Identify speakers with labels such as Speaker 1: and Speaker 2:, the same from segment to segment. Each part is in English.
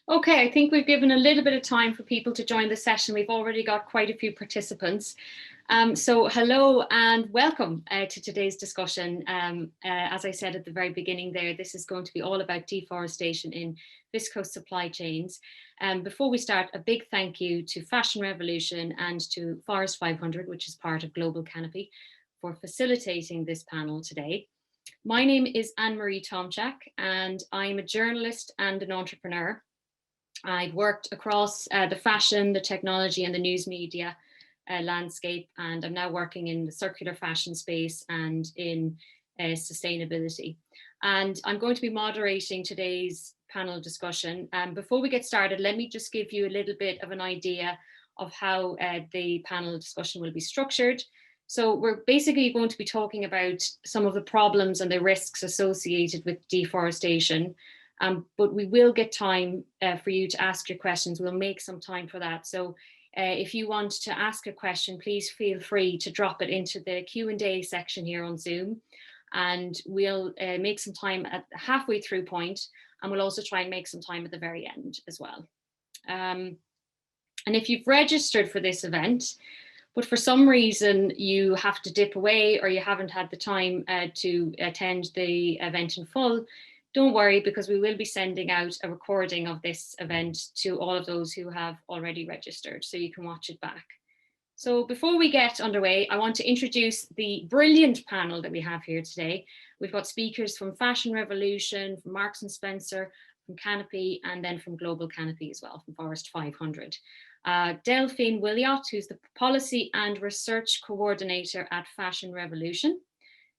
Speaker 1: Okay, I think we've given a little bit of time for people to join the session. We've already got quite a few participants. So hello and welcome to today's discussion. As I said at the very beginning there, this is going to be all about deforestation in viscose supply chains. Before we start, a big thank you to Fashion Revolution and to Forest 500, which is part of Global Canopy, for facilitating this panel today. My name is Anne-Marie Tomchak and I'm a journalist and an entrepreneur. I've worked across the fashion, the technology and the news media landscape, and I'm now working in the circular fashion space and in sustainability. And I'm going to be moderating today's panel discussion. Before we get started, let me just give you a little bit of an idea of how the panel discussion will be structured. So we're basically going to be talking about some of the problems and the risks associated with deforestation. But we will get time for you to ask your questions. We'll make some time for that. So if you want to ask a question, please feel free to drop it into the Q&A section here on Zoom. And we'll make some time at the halfway through point, and we'll also try and make some time at the very end as well. And if you've registered for this event, but for some reason you have to dip away or you haven't had the time to attend the event in full, don't worry, because we will be sending out a recording of this event to all of those who have already registered, so you can watch it back. So before we get underway, I want to introduce the brilliant panel that we have here today. We've got speakers from Fashion Revolution, from Marks and Spencer, from Canopy, and then from Global Canopy as well, from Forest 500. Delphine Williot, who's the Policy and Research Coordinator at Fashion Revolution.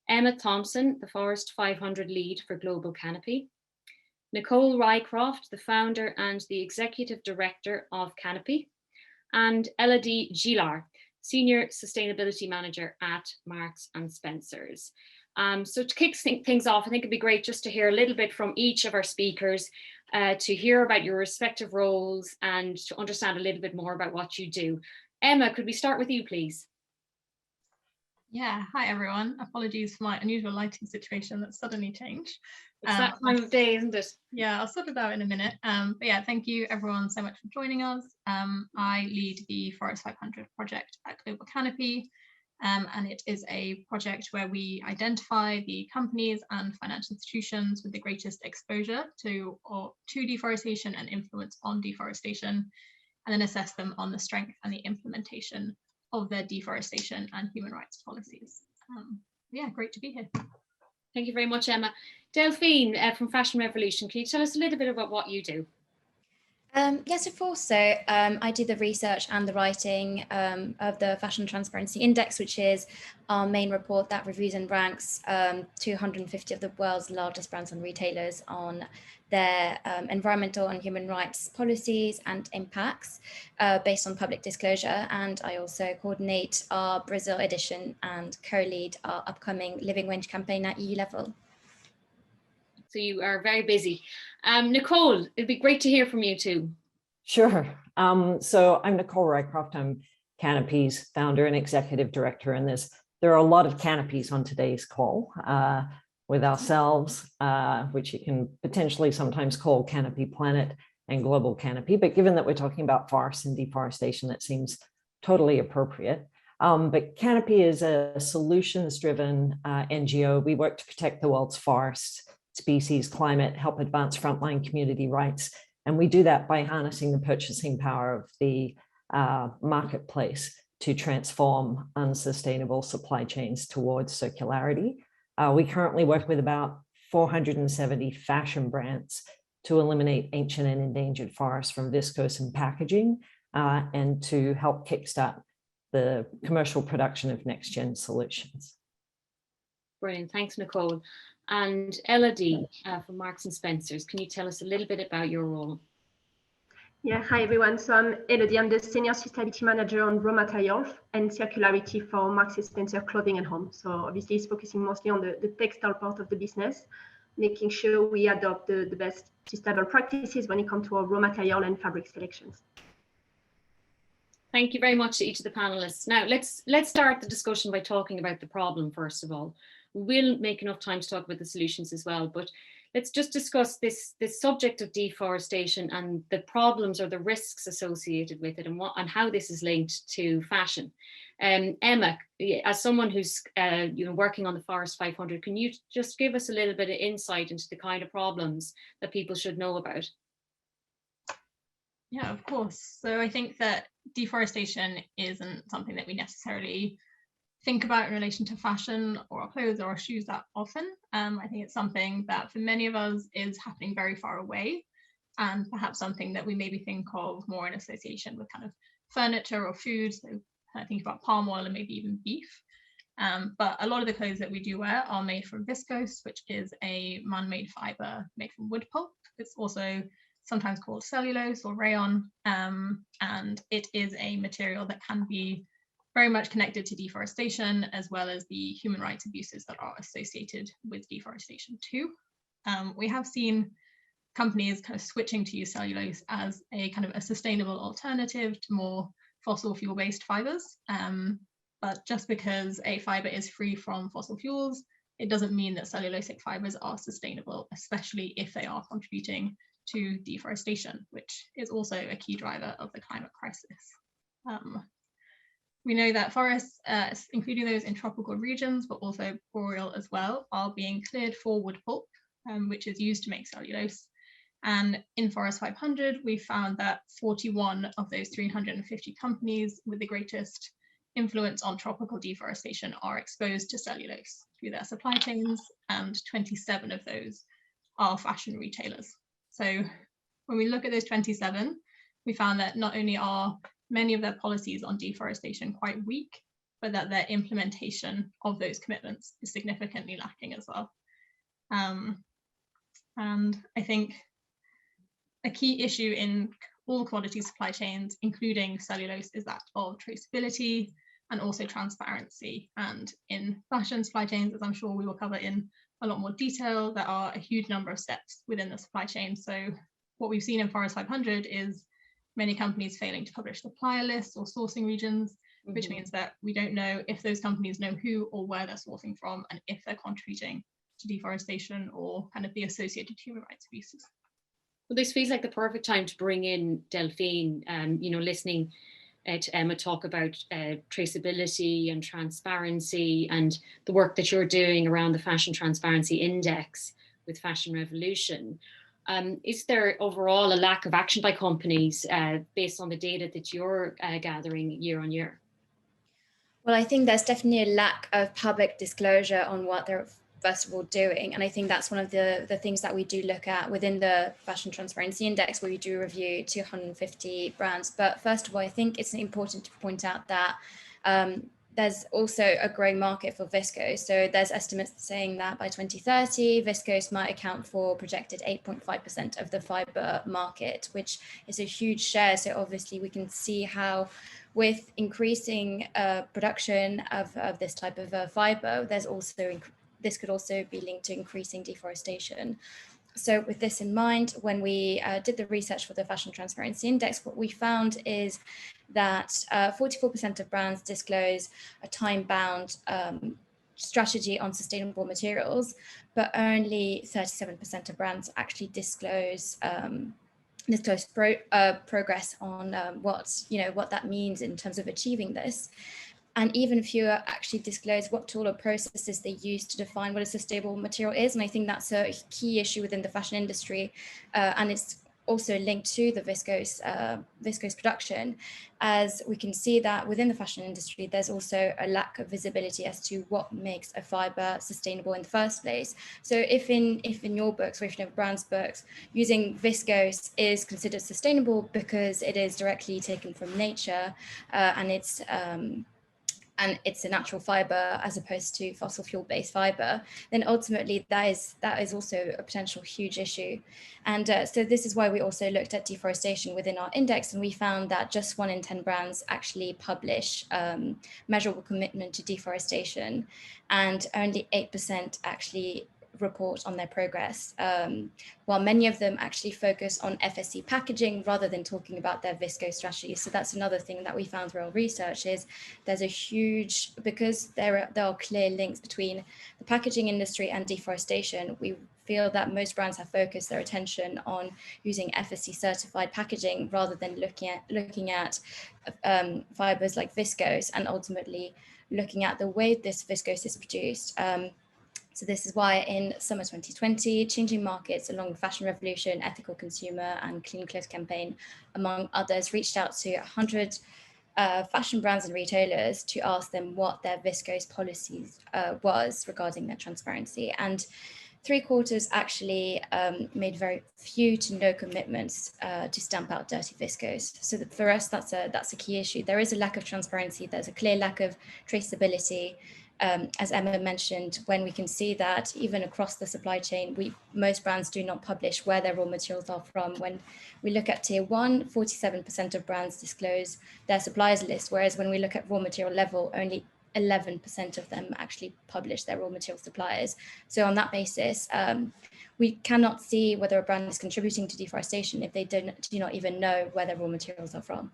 Speaker 1: Emma Thomson, the Forest 500 lead for Global Canopy. Nicole Rycroft, the founder and the executive director of Canopy. And Elodie Gilart, senior sustainability manager at Marks and Spencer's. So to kick things off, I think it'd be great just to hear a little bit from each of our speakers, to hear about your respective roles and to understand a little bit more about what you do. Emma, could we start with you, please?
Speaker 2: Yeah, hi everyone. Apologies for my unusual lighting situation that's suddenly changed.
Speaker 1: It's that time of day, isn't it?
Speaker 2: Yeah, I'll sort it out in a minute. But yeah, thank you everyone so much for joining us. I lead the Forest 500 project at Global Canopy, and it is a project where we identify the companies and financial institutions with the greatest exposure to deforestation and influence on deforestation, and then assess them on the strength and the implementation of their deforestation and human rights policies. Yeah, great to be here.
Speaker 1: Thank you very much, Emma. Delphine from Fashion Revolution, can you tell us a little bit about what you do?
Speaker 3: Yes, of course. So I do the research and the writing of the Fashion Transparency Index, which is our main report that reviews and ranks 250 of the world's largest brands and retailers on their environmental and human rights policies and impacts based on public disclosure. And I also coordinate our Brazil edition and co-lead our upcoming living wage campaign at EU level.
Speaker 1: So you are very busy. Nicole, it'd be great to hear from you too.
Speaker 4: Sure. So I'm Nicole Rycroft. I'm Canopy's founder and executive director in this. There are a lot of Canopies on today's call with ourselves, which you can potentially sometimes call Canopy Planet and Global Canopy. But given that we're talking about forests and deforestation, that seems totally appropriate. But Canopy is a solutions-driven NGO. We work to protect the world's forests, species, climate, help advance frontline community rights. And we do that by harnessing the purchasing power of the marketplace to transform unsustainable supply chains towards circularity. We currently work with about 470 fashion brands to eliminate ancient and endangered forests from viscose and packaging, and to help kickstart the commercial production of next-gen solutions.
Speaker 1: Brilliant, thanks, Nicole. And Elodie from Marks and Spencer's, can you tell us a little bit about your role?
Speaker 5: Yeah, hi everyone. So I'm Elodie. I'm the Senior Sustainability Manager on raw materials and circularity for Marks and Spencer Clothing and Home. So obviously it's focusing mostly on the textile part of the business, making sure we adopt the best sustainable practices when it comes to our raw material and fabric selections.
Speaker 1: Thank you very much to each of the panelists. Now let's start the discussion by talking about the problem first of all. We'll make enough time to talk about the solutions as well, but let's just discuss this subject of deforestation and the problems or the risks associated with it, and how this is linked to fashion. Emma, as someone who's working on the Forest 500, can you just give us a little bit of insight into the kind of problems that people should know about?
Speaker 2: Yeah, of course. So I think that deforestation isn't something that we necessarily think about in relation to fashion or our clothes or our shoes that often. I think it's something that for many of us is happening very far away, and perhaps something that we maybe think of more in association with kind of furniture or food. So I think about palm oil and maybe even beef. But a lot of the clothes that we do wear are made from viscose, which is a man-made fiber made from wood pulp. It's also sometimes called cellulose or rayon, and it is a material that can be very much connected to deforestation, as well as the human rights abuses that are associated with deforestation too. We have seen companies kind of switching to use cellulose as a kind of a sustainable alternative to more fossil fuel-based fibers. But just because a fiber is free from fossil fuels, it doesn't mean that cellulosic fibers are sustainable, especially if they are contributing to deforestation, which is also a key driver of the climate crisis. We know that forests, including those in tropical regions, but also boreal as well, are being cleared for wood pulp, which is used to make cellulose. And in Forest 500, we found that 41 of those 350 companies with the greatest influence on tropical deforestation are exposed to cellulose through their supply chains, and 27 of those are fashion retailers. So when we look at those 27, we found that not only are many of their policies on deforestation quite weak, but that their implementation of those commitments is significantly lacking as well. And I think a key issue in all commodity supply chains, including cellulose, is that of traceability and also transparency. And in fashion supply chains, as I'm sure we will cover in a lot more detail, there are a huge number of steps within the supply chain. So what we've seen in Forest 500 is many companies failing to publish supplier lists or sourcing regions, which means that we don't know if those companies know who or where they're sourcing from, and if they're contributing to deforestation or kind of the associated human rights abuses.
Speaker 1: Well, this feels like the perfect time to bring in Delphine, listening to Emma talk about traceability and transparency and the work that you're doing around the Fashion Transparency Index with Fashion Revolution. Is there overall a lack of action by companies based on the data that you're gathering year on year?
Speaker 3: Well, I think there's definitely a lack of public disclosure on what they're first of all doing. And I think that's one of the things that we do look at within the Fashion Transparency Index, where we do review 250 brands. But first of all, I think it's important to point out that there's also a growing market for viscose. So there's estimates saying that by 2030, viscose might account for projected 8.5% of the fiber market, which is a huge share. So obviously we can see how with increasing production of this type of fiber, this could also be linked to increasing deforestation. So with this in mind, when we did the research for the Fashion Transparency Index, what we found is that 44% of brands disclose a time-bound strategy on sustainable materials, but only 37% of brands actually disclose progress on what that means in terms of achieving this. And even fewer actually disclose what tool or processes they use to define what a sustainable material is. And I think that's a key issue within the fashion industry. And it's also linked to the viscose production, as we can see that within the fashion industry, there's also a lack of visibility as to what makes a fiber sustainable in the first place. So if in your books, or if in a brand's books, using viscose is considered sustainable because it is directly taken from nature and it's a natural fiber as opposed to fossil fuel-based fiber, then ultimately that is also a potential huge issue. And so this is why we also looked at deforestation within our index, and we found that just 1 in 10 brands actually publish measurable commitment to deforestation, and only 8% actually report on their progress, while many of them actually focus on FSC packaging rather than talking about their viscose strategy. So that's another thing that we found through our research, is there's a huge, because there are clear links between the packaging industry and deforestation, we feel that most brands have focused their attention on using FSC certified packaging rather than looking at fibers like viscose, and ultimately looking at the way this viscose is produced. So this is why in summer 2020, Changing Markets, along with Fashion Revolution, Ethical Consumer and Clean Clothes Campaign, among others, reached out to 100 fashion brands and retailers to ask them what their viscose policies was regarding their transparency. And 3/4 actually made very few to no commitments to stamp out dirty viscose. So that for us, that's a key issue. There is a lack of transparency. There's a clear lack of traceability. As Emma mentioned, when we can see that even across the supply chain, most brands do not publish where their raw materials are from. When we look at tier 1, 47% of brands disclose their suppliers list, whereas when we look at raw material level, only 11% of them actually publish their raw material suppliers. So on that basis, we cannot see whether a brand is contributing to deforestation if they do not even know where their raw materials are from.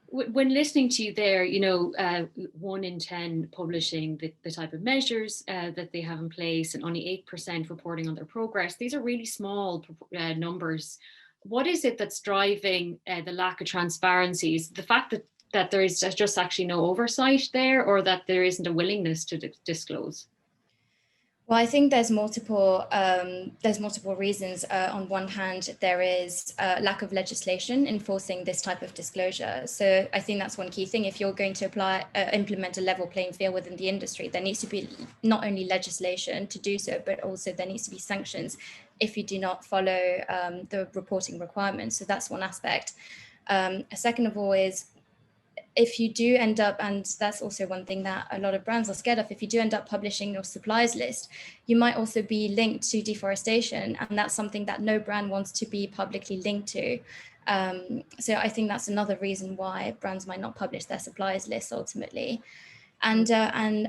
Speaker 1: When listening to you there, 1 in 10 publishing the type of measures that they have in place, and only 8% reporting on their progress. These are really small numbers. What is it that's driving the lack of transparency? Is the fact that there is just actually no oversight there, or that there isn't a willingness to disclose?
Speaker 3: Well, I think there's multiple reasons. On one hand, there is a lack of legislation enforcing this type of disclosure. So I think that's one key thing. If you're going to implement a level playing field within the industry, there needs to be not only legislation to do so, but also there needs to be sanctions if you do not follow the reporting requirements. So that's one aspect. Second of all is, if you do end up, and that's also one thing that a lot of brands are scared of, if you do end up publishing your suppliers list, you might also be linked to deforestation. And that's something that no brand wants to be publicly linked to. So I think that's another reason why brands might not publish their suppliers list ultimately. And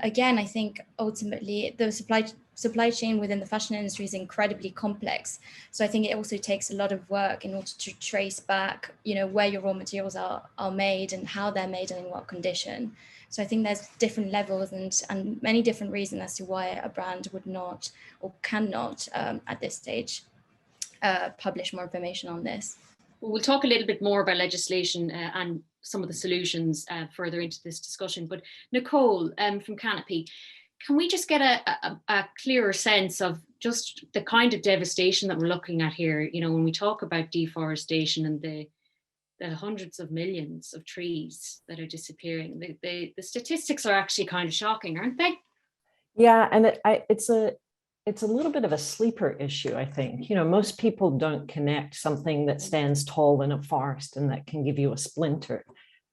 Speaker 3: again, I think ultimately the supply chain within the fashion industry is incredibly complex. So I think it also takes a lot of work in order to trace back, where your raw materials are made and how they're made and in what condition. So I think there's different levels and many different reasons as to why a brand would not or cannot at this stage publish more information on this.
Speaker 1: We'll talk a little bit more about legislation and some of the solutions further into this discussion. But Nicole from Canopy, can we just get a clearer sense of just the kind of devastation that we're looking at here? When we talk about deforestation and the hundreds of millions of trees that are disappearing, the statistics are actually kind of shocking, aren't they?
Speaker 4: Yeah, and it's a little bit of a sleeper issue, I think. Most people don't connect something that stands tall in a forest and that can give you a splinter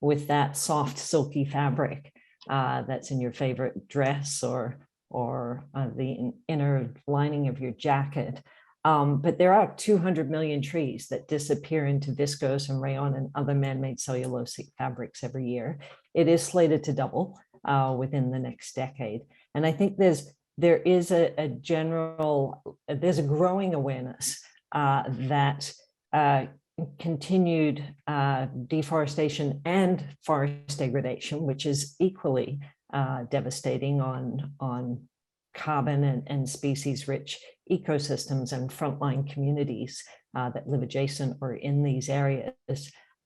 Speaker 4: with that soft, silky fabric that's in your favorite dress or the inner lining of your jacket. But there are 200 million trees that disappear into viscose and rayon and other man-made cellulosic fabrics every year. It is slated to double within the next decade. And I think there is a growing awareness that continued deforestation and forest degradation, which is equally devastating on carbon and species-rich ecosystems and frontline communities that live adjacent or in these areas,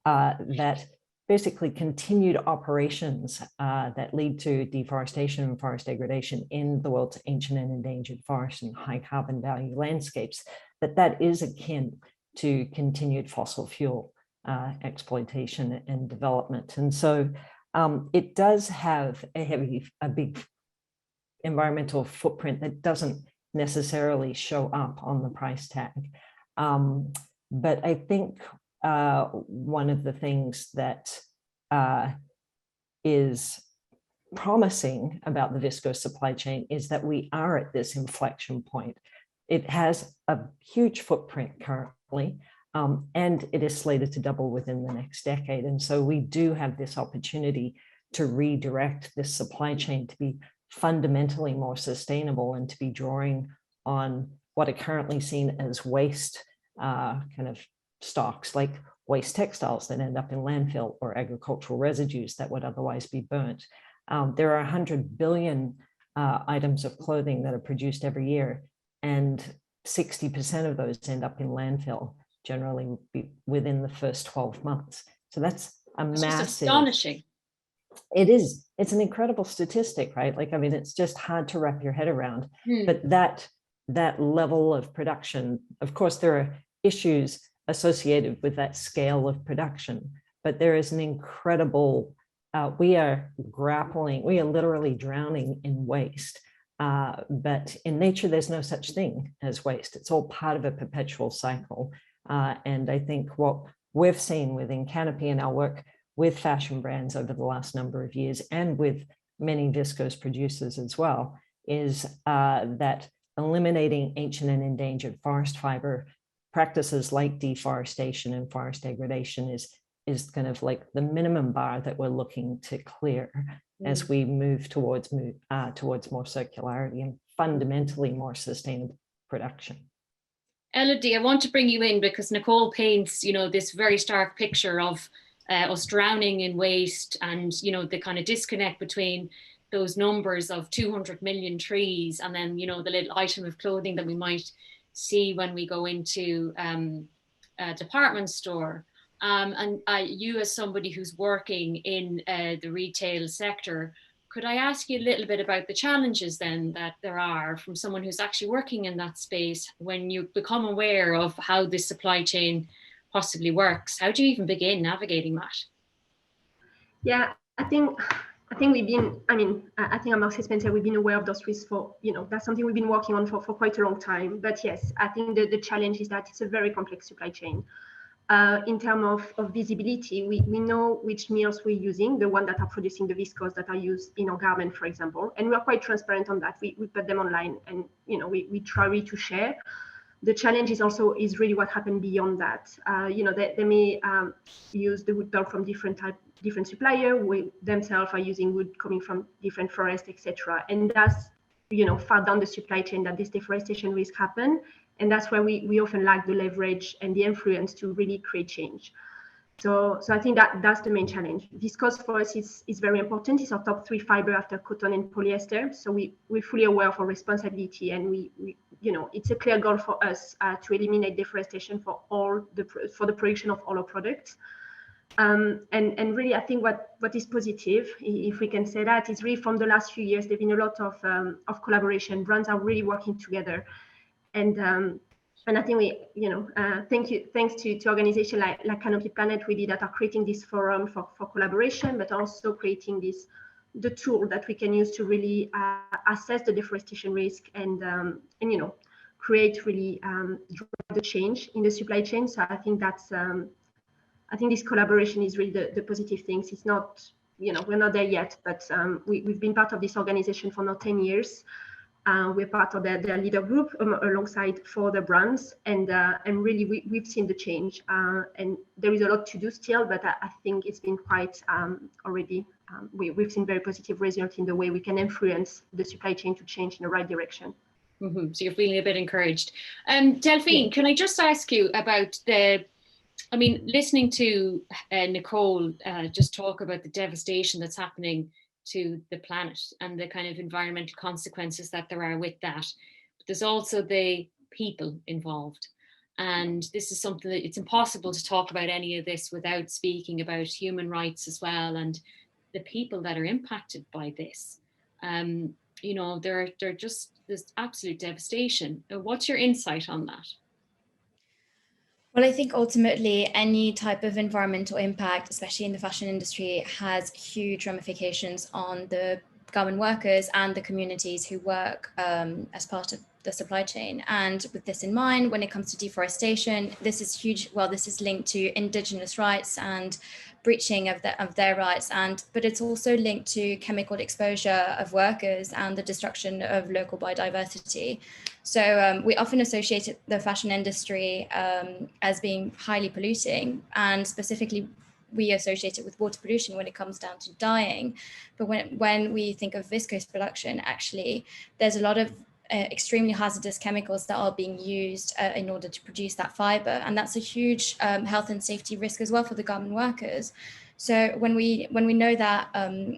Speaker 4: that basically continued operations that lead to deforestation and forest degradation in the world's ancient and endangered forests and high carbon value landscapes, that is akin to continued fossil fuel exploitation and development. And so it does have a big environmental footprint that doesn't necessarily show up on the price tag. But I think one of the things that is promising about the viscose supply chain is that we are at this inflection point. It has a huge footprint currently, and it is slated to double within the next decade. And so we do have this opportunity to redirect this supply chain to be fundamentally more sustainable and to be drawing on what are currently seen as waste kind of stocks, like waste textiles that end up in landfill or agricultural residues that would otherwise be burnt. There are 100 billion items of clothing that are produced every year and 60% of those end up in landfill, generally within the first 12 months. So that's
Speaker 1: It's
Speaker 4: massive.
Speaker 1: just astonishing.
Speaker 4: It is. It's an incredible statistic, right? Like, I mean, it's just hard to wrap your head around. But that level of production, of course, there are issues associated with that scale of production, but there is an incredible, we are literally drowning in waste. But in nature, there's no such thing as waste. It's all part of a perpetual cycle. And I think what we've seen within Canopy and our work with fashion brands over the last number of years, and with many viscose producers as well, is that eliminating ancient and endangered forest fiber practices like deforestation and forest degradation is kind of like the minimum bar that we're looking to clear as we move towards more circularity and fundamentally more sustainable production.
Speaker 1: Elodie, I want to bring you in because Nicole paints, this very stark picture of us drowning in waste, and the kind of disconnect between those numbers of 200 million trees and then the little item of clothing that we might see when we go into a department store. And you, as somebody who's working in the retail sector, could I ask you a little bit about the challenges then that there are from someone who's actually working in that space when you become aware of how this supply chain possibly works? How do you even begin navigating that?
Speaker 5: Yeah, I think we've been, I think at Marks & Spencer, we've been aware of those risks for, that's something we've been working on for quite a long time. But yes, I think the challenge is that it's a very complex supply chain. In terms of visibility, we know which mills we're using, the ones that are producing the viscose that are used in our garment, for example, and we are quite transparent on that. We put them online, and we try to share. The challenge is really what happened beyond that. They may use the wood pulp from different supplier. We themselves are using wood coming from different forests, etc. And that's far down the supply chain that this deforestation risk happen. And that's where we often lack the leverage and the influence to really create change. So I think that's the main challenge. Viscose for us is very important. It's our top 3 fiber after cotton and polyester. So we're fully aware of our responsibility, and we it's a clear goal for us to eliminate deforestation for the production of all our products. And really, I think what is positive, if we can say that, is really from the last few years, there's been a lot of collaboration. Brands are really working together, and I think thanks to organizations like Canopy Planet really that are creating this forum for collaboration, but also creating the tool that we can use to really assess the deforestation risk and create really the change in the supply chain. So I think I think this collaboration is really the positive things. It's not, we're not there yet, but we've been part of this organization for now 10 years. We're part of their leader group alongside 4 other brands, and really we've seen the change, and there is a lot to do still, but I think it's been quite already. We've seen very positive results in the way we can influence the supply chain to change in the right direction.
Speaker 1: Mm-hmm. So you're feeling a bit encouraged. Delphine, can I just ask you about listening to Nicole just talk about the devastation that's happening to the planet and the kind of environmental consequences that there are with that. But there's also the people involved. And this is something that it's impossible to talk about any of this without speaking about human rights as well, and the people that are impacted by this. They're just this absolute devastation. What's your insight on that?
Speaker 3: Well, I think ultimately any type of environmental impact, especially in the fashion industry, has huge ramifications on the garment workers and the communities who work as part of the supply chain. And with this in mind, when it comes to deforestation, this is huge. Well, this is linked to Indigenous rights and breaching of their rights, but it's also linked to chemical exposure of workers and the destruction of local biodiversity. So we often associate the fashion industry as being highly polluting, and specifically we associate it with water pollution when it comes down to dyeing. But when we think of viscose production, actually, there's a lot of extremely hazardous chemicals that are being used in order to produce that fiber, and that's a huge health and safety risk as well for the garment workers. So when we know that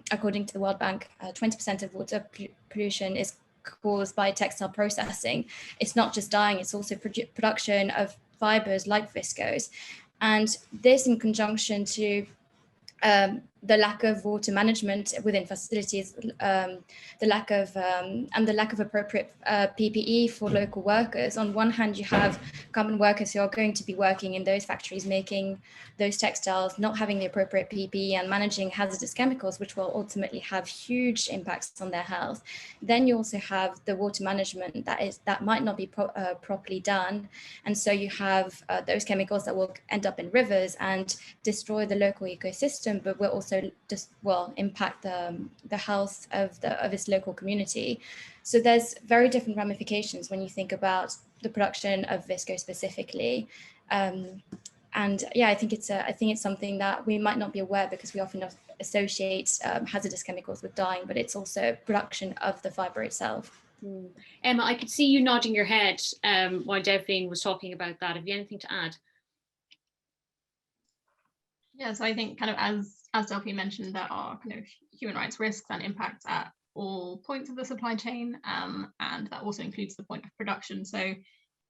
Speaker 3: according to the World Bank, 20% of water pollution is caused by textile processing. It's not just dyeing, it's also production of fibers like viscose. And this, in conjunction to the lack of water management within facilities, the lack of appropriate PPE for local workers. On one hand, you have common workers who are going to be working in those factories, making those textiles, not having the appropriate PPE and managing hazardous chemicals, which will ultimately have huge impacts on their health. Then you also have the water management that might not be properly done. And so you have those chemicals that will end up in rivers and destroy the local ecosystem, but will also impact the health of its local community. So there's very different ramifications when you think about the production of viscose specifically. And yeah, I think it's something that we might not be aware because we often associate hazardous chemicals with dyeing, but it's also production of the fiber itself.
Speaker 1: Emma, I could see you nodding your head while Delphine was talking about that. Have you anything to add?
Speaker 2: Yeah, so I think kind of as Delphine mentioned, there are kind of human rights risks and impacts at all points of the supply chain, and that also includes the point of production, so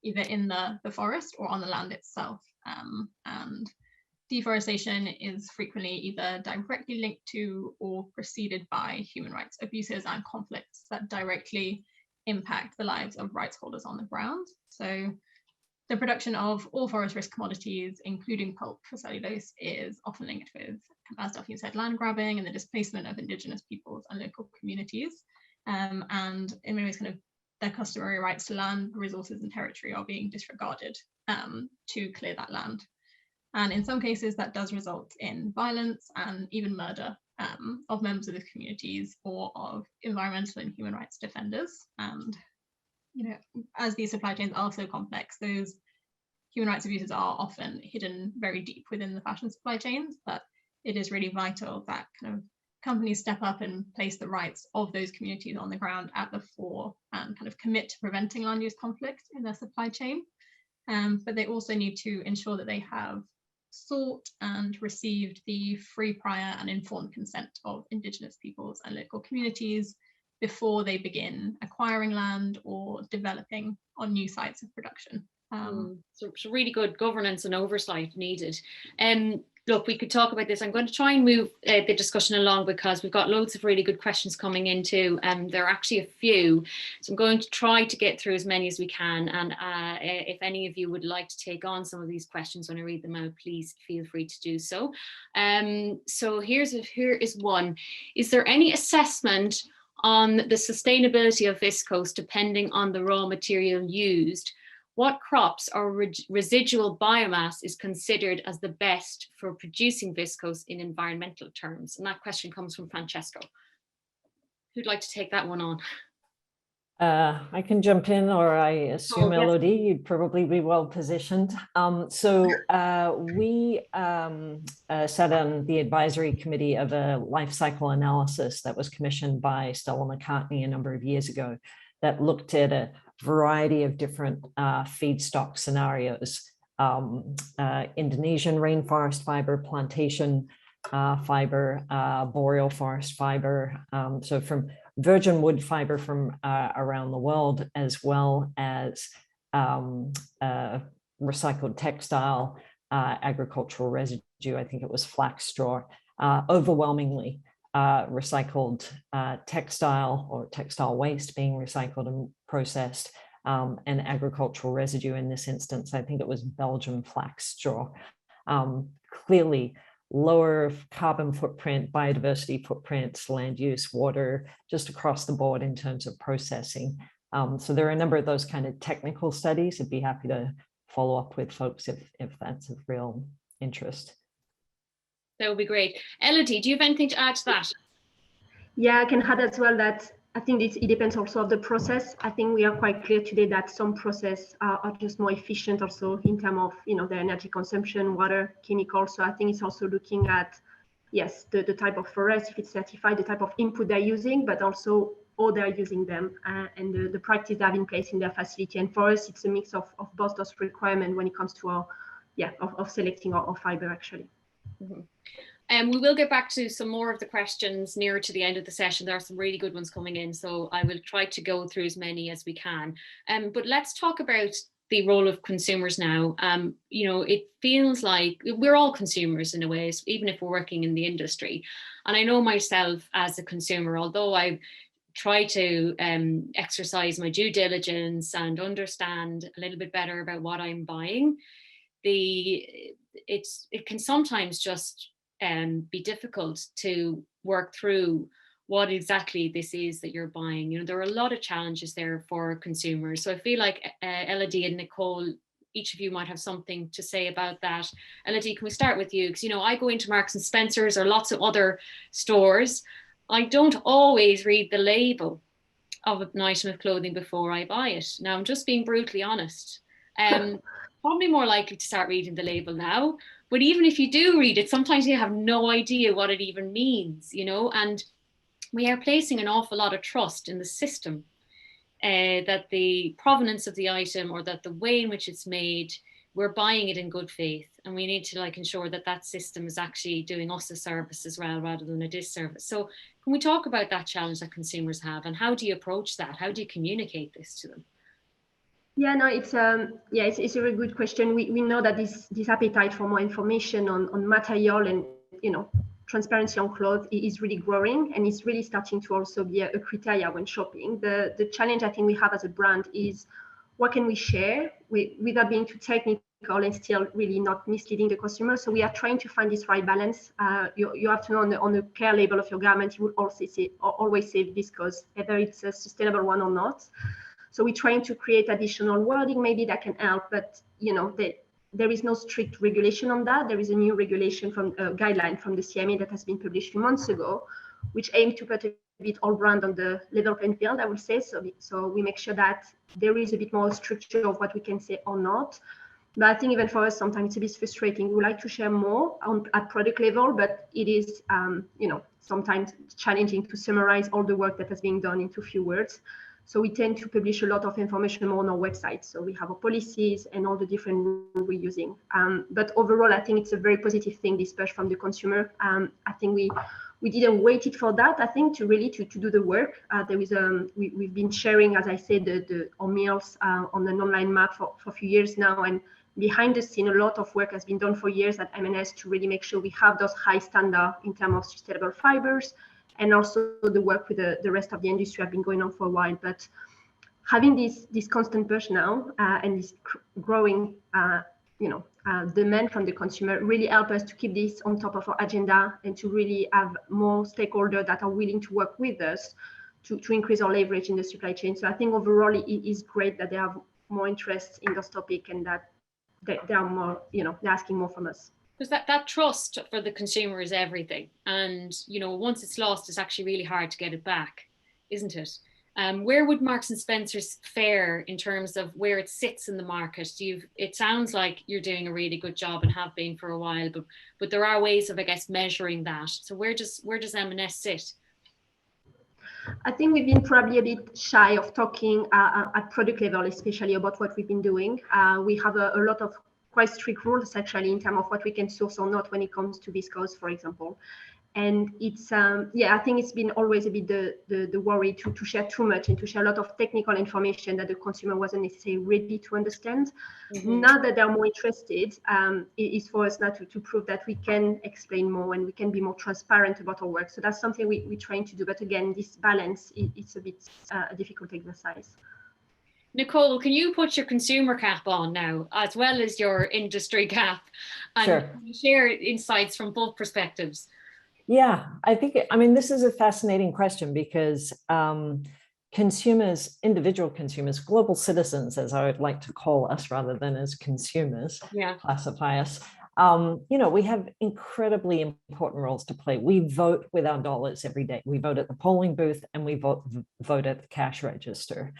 Speaker 2: either in the forest or on the land itself. And deforestation is frequently either directly linked to or preceded by human rights abuses and conflicts that directly impact the lives of rights holders on the ground. So the production of all forest risk commodities, including pulp for cellulose, is often linked with, as Delphine said, land grabbing and the displacement of Indigenous peoples and local communities. And in many ways, kind of their customary rights to land, resources and territory are being disregarded to clear that land. And in some cases, that does result in violence and even murder of members of the communities or of environmental and human rights defenders. And as these supply chains are so complex, those human rights abuses are often hidden very deep within the fashion supply chains, but it is really vital that kind of companies step up and place the rights of those communities on the ground at the fore and kind of commit to preventing land use conflict in their supply chain. But they also need to ensure that they have sought and received the free, prior and informed consent of Indigenous peoples and local communities before they begin acquiring land or developing on new sites of production.
Speaker 1: So really good governance and oversight needed. Look, we could talk about this. I'm going to try and move the discussion along because we've got loads of really good questions coming in too. There are actually a few. So I'm going to try to get through as many as we can. And if any of you would like to take on some of these questions when I read them out, please feel free to do so. So here is one. Is there any assessment on the sustainability of viscose depending on the raw material used? What crops or residual biomass is considered as the best for producing viscose in environmental terms? And that question comes from Francesco. Who'd like to take that one on?
Speaker 4: I can jump in, or I assume,
Speaker 1: yes.
Speaker 4: Elodie, you'd probably be well positioned. We sat on the advisory committee of a life cycle analysis that was commissioned by Stella McCartney a number of years ago that looked at a variety of different feedstock scenarios, Indonesian rainforest fiber, plantation fiber, boreal forest fiber, so from virgin wood fiber from around the world, as well as recycled textile, agricultural residue, I think it was flax straw, overwhelmingly recycled textile or textile waste being recycled and processed, and agricultural residue in this instance, I think it was Belgian flax straw. Clearly lower carbon footprint, biodiversity footprints, land use, water, just across the board in terms of processing. So there are a number of those kind of technical studies. I'd be happy to follow up with folks if that's of real interest.
Speaker 1: That would be great. Elodie, do you have anything to add to that?
Speaker 5: Yeah, I can add as well that I think it depends also on the process. I think we are quite clear today that some processes are just more efficient also in terms of the energy consumption, water, chemicals. So I think it's also looking at, yes, the type of forest, if it's certified, the type of input they're using, but also how they're using them and the practice they have in place in their facility. And for us, it's a mix of both those requirements when it comes to our, of selecting our fiber actually.
Speaker 1: Mm-hmm. We will get back to some more of the questions nearer to the end of the session. There are some really good ones coming in, so I will try to go through as many as we can. But let's talk about the role of consumers now. You know, it feels like we're all consumers in a way, even if we're working in the industry. And I know myself as a consumer, although I try to exercise my due diligence and understand a little bit better about what I'm buying, it can sometimes just be difficult to work through what exactly this is that you're buying. You know, there are a lot of challenges there for consumers. So I feel like Elodie and Nicole, each of you might have something to say about that. Elodie, can we start with you? Because, you know, I go into Marks and Spencer's or lots of other stores. I don't always read the label of an item of clothing before I buy it. Now, I'm just being brutally honest. Probably more likely to start reading the label now. But even if you do read it, sometimes you have no idea what it even means, you know, and we are placing an awful lot of trust in the system, that the provenance of the item or that the way in which it's made, we're buying it in good faith. And we need to ensure that that system is actually doing us a service as well, rather than a disservice. So can we talk about that challenge that consumers have, and how do you approach that? How do you communicate this to them?
Speaker 5: Yeah, no, it's a very good question. We know that this appetite for more information on material and, you know, transparency on clothes is really growing, and it's really starting to also be a criteria when shopping. The challenge I think we have as a brand is what can we share without being too technical and still really not misleading the consumer. So we are trying to find this right balance. You have to know on the care label of your garment, you will also always say viscose, whether it's a sustainable one or not. So we're trying to create additional wording maybe that can help, but you know, there is no strict regulation on that. There is a new regulation from a guideline from the CMA that has been published a few months ago, which aimed to put a bit all brand on the level playing field, I would say. So we make sure that there is a bit more structure of what we can say or not. But I think even for us, sometimes it's a bit frustrating. We would like to share more at product level, but it is, you know, sometimes challenging to summarize all the work that has been done into few words. So we tend to publish a lot of information more on our website. So we have our policies and all the different rules we're using. But overall, I think it's a very positive thing, this push from the consumer. I think we didn't wait it for that, I think, to really to do the work. There is we've been sharing, as I said, our meals on an online map for a few years now. And behind the scene, a lot of work has been done for years at M&S to really make sure we have those high standards in terms of sustainable fibers. And also the work with the rest of the industry have been going on for a while. But having this constant push now and this growing, demand from the consumer really help us to keep this on top of our agenda and to really have more stakeholders that are willing to work with us to increase our leverage in the supply chain. So I think overall it is great that they have more interest in this topic and that they are more, you know, they're asking more from us.
Speaker 1: Because that trust for the consumer is everything. And, you know, once it's lost, it's actually really hard to get it back, isn't it? Where would Marks and Spencer's fare in terms of where it sits in the market? It sounds like you're doing a really good job and have been for a while, but there are ways of, I guess, measuring that. So where does M&S sit?
Speaker 5: I think we've been probably a bit shy of talking at product level, especially about what we've been doing. We have a lot of quite strict rules actually in terms of what we can source or not when it comes to viscose, for example. And it's I think it's been always a bit the worry to share too much and to share a lot of technical information that the consumer wasn't necessarily ready to understand. Mm-hmm. Now that they're more interested, it is for us now to prove that we can explain more and we can be more transparent about our work. So that's something we're trying to do. But again, this balance, it's a bit a difficult exercise.
Speaker 1: Nicole, can you put your consumer cap on now, as well as your industry cap, and
Speaker 4: Sure.
Speaker 1: share insights from both perspectives?
Speaker 4: Yeah, I think, this is a fascinating question because consumers, individual consumers, global citizens, as I would like to call us rather than as consumers, classify us, we have incredibly important roles to play. We vote with our dollars every day. We vote at the polling booth and we vote at the cash register.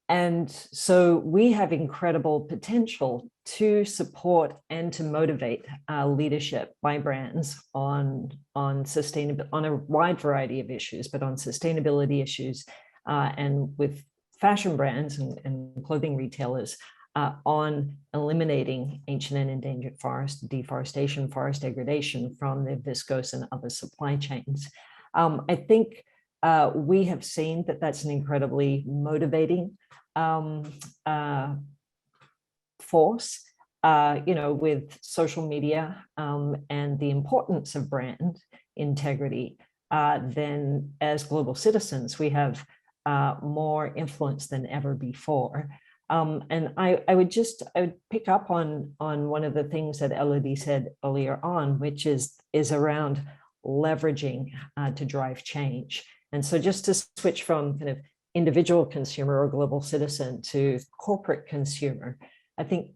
Speaker 4: And so we have incredible potential to support and to motivate leadership by brands on sustainability, on a wide variety of issues, but on sustainability issues and with fashion brands and clothing retailers. on eliminating ancient and endangered forest, deforestation, forest degradation from the viscose and other supply chains. I think we have seen that that's an incredibly motivating force, with social media and the importance of brand integrity. Then as global citizens, we have more influence than ever before. And I would pick up on one of the things that Elodie said earlier on, which is around leveraging to drive change. And so just to switch from kind of individual consumer or global citizen to corporate consumer, I think,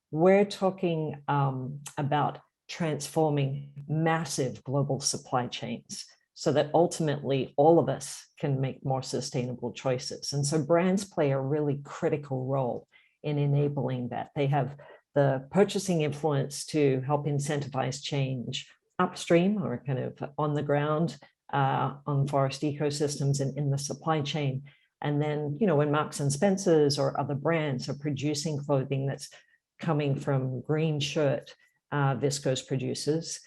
Speaker 4: we're talking about transforming massive global supply chains so that ultimately all of us can make more sustainable choices. And so brands play a really critical role in enabling that. They have the purchasing influence to help incentivize change upstream or kind of on the ground on forest ecosystems and in the supply chain. And then, when Marks and Spencer's or other brands are producing clothing that's coming from green shirt viscose producers,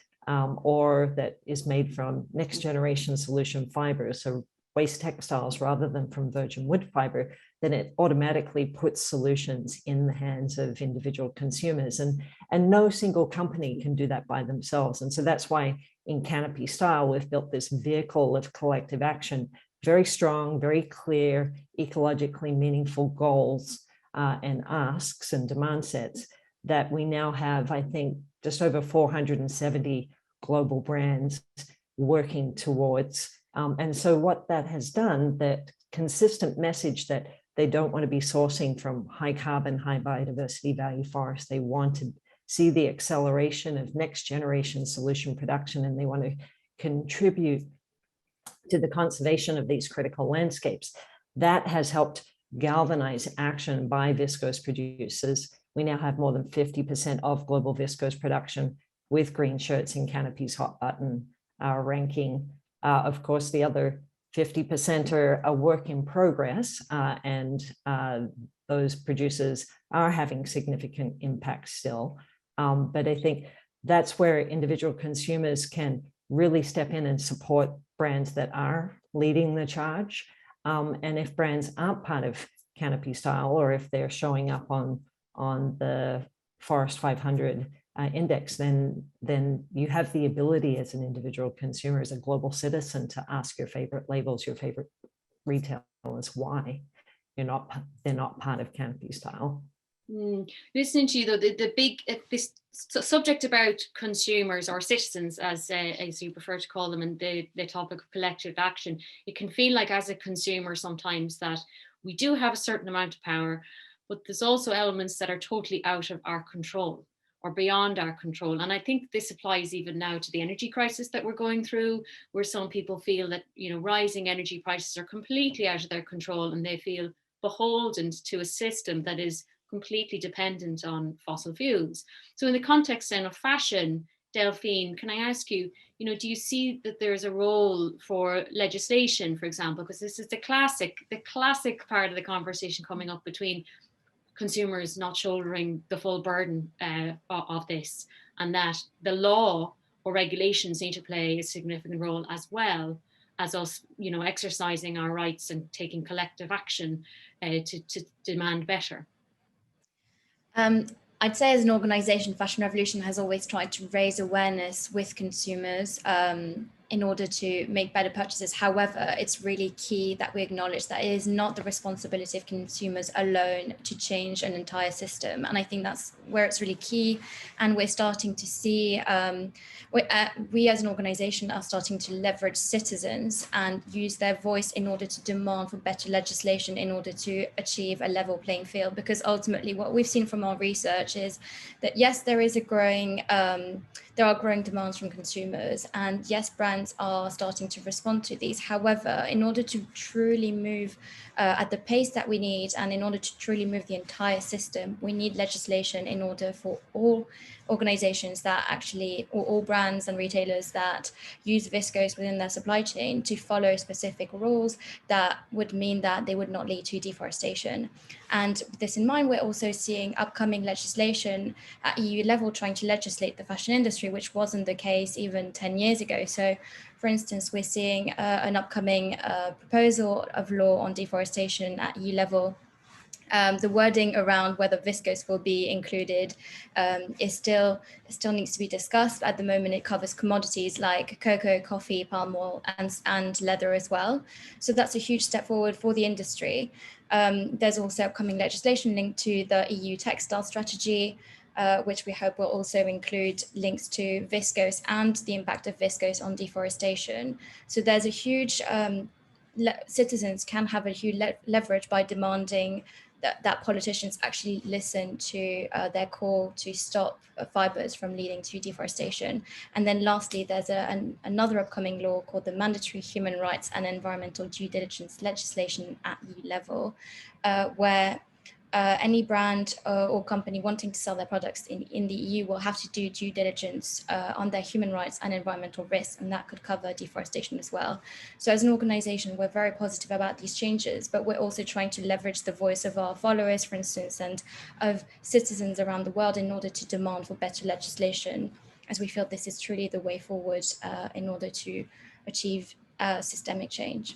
Speaker 4: or that is made from next generation solution fibers, so waste textiles rather than from virgin wood fiber, then it automatically puts solutions in the hands of individual consumers. And no single company can do that by themselves. And so that's why in Canopy Style, we've built this vehicle of collective action, very strong, very clear, ecologically meaningful goals and asks and demand sets that we now have, I think, just over 470 global brands working towards. And so what that has done, that consistent message that they don't want to be sourcing from high carbon, high biodiversity value forests. They want to see the acceleration of next generation solution production, and they want to contribute to the conservation of these critical landscapes. That has helped galvanize action by viscose producers. We now have more than 50% of global viscose production with green shirts in Canopy's hot button ranking. Of course, the other 50% are a work in progress, and those producers are having significant impact still. But I think that's where individual consumers can really step in and support brands that are leading the charge. And if brands aren't part of Canopy Style, or if they're showing up on the Forest 500 index, then you have the ability as an individual consumer, as a global citizen, to ask your favorite labels, your favorite retailers, why they're not part of Canopy Style.
Speaker 1: Listening to you though, the big this subject about consumers or citizens, as you prefer to call them, and the topic of collective action, it can feel like as a consumer sometimes that we do have a certain amount of power, but there's also elements that are totally out of our control or beyond our control. And I think this applies even now to the energy crisis that we're going through, where some people feel that, rising energy prices are completely out of their control, and they feel beholden to a system that is completely dependent on fossil fuels. So in the context then of fashion, Delphine, can I ask you, do you see that there's a role for legislation, for example, because this is the classic part of the conversation coming up between consumers not shouldering the full burden of this, and that the law or regulations need to play a significant role, as well as us, exercising our rights and taking collective action to demand better.
Speaker 3: I'd say as an organisation, Fashion Revolution has always tried to raise awareness with consumers in order to make better purchases. However, it's really key that we acknowledge that it is not the responsibility of consumers alone to change an entire system. And I think that's where it's really key. And we're starting to see, we as an organisation are starting to leverage citizens and use their voice in order to demand for better legislation in order to achieve a level playing field. Because ultimately what we've seen from our research is that yes, there is a growing, there are growing demands from consumers, and yes, brands brands are starting to respond to these. However, in order to truly move at the pace that we need, and in order to truly move the entire system, we need legislation in order for all organizations that actually, or all brands and retailers that use viscose within their supply chain, to follow specific rules that would mean that they would not lead to deforestation. And with this in mind, we're also seeing upcoming legislation at EU level trying to legislate the fashion industry, which wasn't the case even 10 years ago. So, for instance, we're seeing an upcoming proposal of law on deforestation at EU level. The wording around whether viscose will be included is still needs to be discussed. At the moment, it covers commodities like cocoa, coffee, palm oil, and leather as well. So that's a huge step forward for the industry. There's also upcoming legislation linked to the EU textile strategy, which we hope will also include links to viscose and the impact of viscose on deforestation. So there's a huge, citizens can have a huge leverage by demanding that politicians actually listen to their call to stop fibers from leading to deforestation. And then lastly, there's another upcoming law called the Mandatory Human Rights and Environmental Due Diligence legislation at EU level, where any brand or company wanting to sell their products in the EU will have to do due diligence on their human rights and environmental risks, and that could cover deforestation as well. So as an organization, we're very positive about these changes, but we're also trying to leverage the voice of our followers, for instance, and of citizens around the world in order to demand for better legislation, as we feel this is truly the way forward in order to achieve systemic change.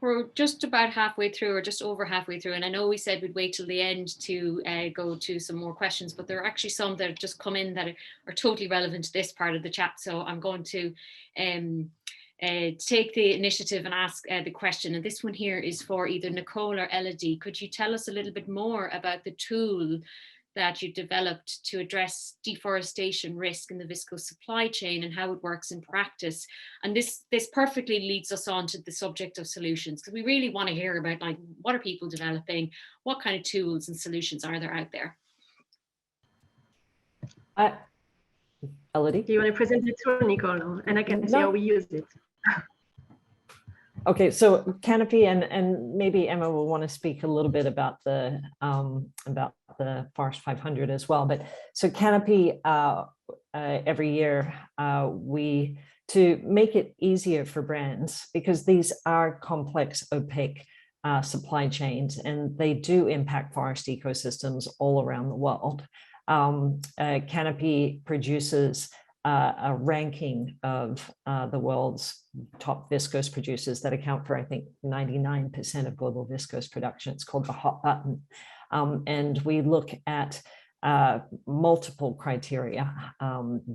Speaker 1: We're just about halfway through, or just over halfway through, and I know we said we'd wait till the end to go to some more questions, but there are actually some that have just come in that are totally relevant to this part of the chat. So I'm going to take the initiative and ask the question. And this one here is for either Nicole or Elodie. Could you tell us a little bit more about the tool that you developed to address deforestation risk in the viscose supply chain and how it works in practice? And this perfectly leads us on to the subject of solutions, because we really want to hear about, like, what are people developing, what kind of tools and solutions are there out there?
Speaker 4: Elodie?
Speaker 5: Do you want to present it to Nicole, and I can see how we use it?
Speaker 4: Okay, so Canopy, and maybe Emma will want to speak a little bit about the Forest 500 as well. But so Canopy, every year to make it easier for brands, because these are complex, opaque supply chains, and they do impact forest ecosystems all around the world. Canopy produces a ranking of the world's top viscose producers that account for, I think, 99% of global viscose production. It's called the Hot Button. And we look at multiple criteria,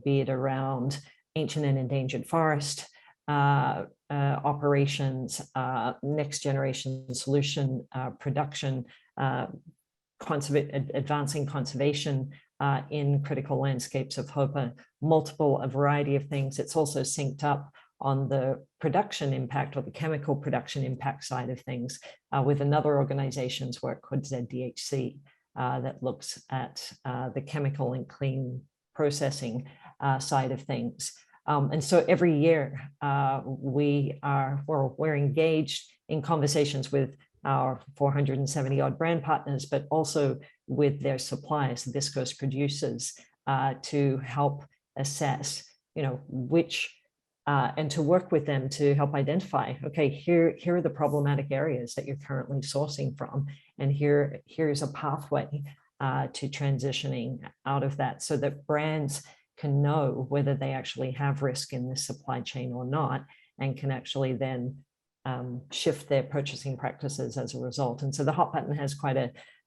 Speaker 4: be it around ancient and endangered forest operations, next generation solution production, advancing conservation in critical landscapes of hope, a variety of things. It's also synced up on the production impact, or the chemical production impact side of things, with another organization's work called ZDHC that looks at the chemical and clean processing side of things. And so every year we're engaged in conversations with our 470 odd brand partners, but also with their suppliers, viscose producers, to help assess, which, and to work with them to help identify, okay, here are the problematic areas that you're currently sourcing from, and here's a pathway to transitioning out of that, so that brands can know whether they actually have risk in this supply chain or not, and can actually then shift their purchasing practices as a result. And so the Hot Button has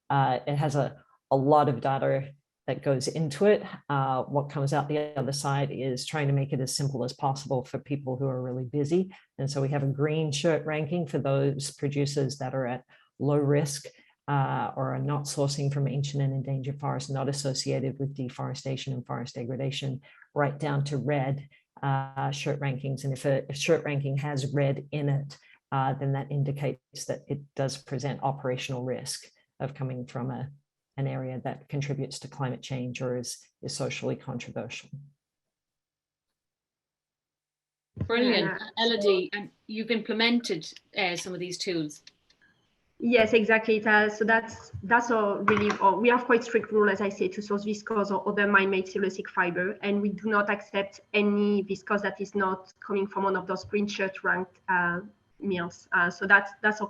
Speaker 4: it has a lot of data that goes into it. What comes out the other side is trying to make it as simple as possible for people who are really busy. And so we have a green shirt ranking for those producers that are at low risk or are not sourcing from ancient and endangered forests, not associated with deforestation and forest degradation, right down to red shirt rankings. And if a shirt ranking has red in it, then that indicates that it does present operational risk of coming from an area that contributes to climate change or is socially controversial.
Speaker 1: Brilliant.
Speaker 5: And,
Speaker 1: Elodie, you've implemented some of these tools.
Speaker 5: Yes, exactly. So that's our really, we have quite strict rule, as I say, to source viscose or other man-made cellulosic fiber, and we do not accept any viscose that is not coming from one of those green shirt ranked mills. So that's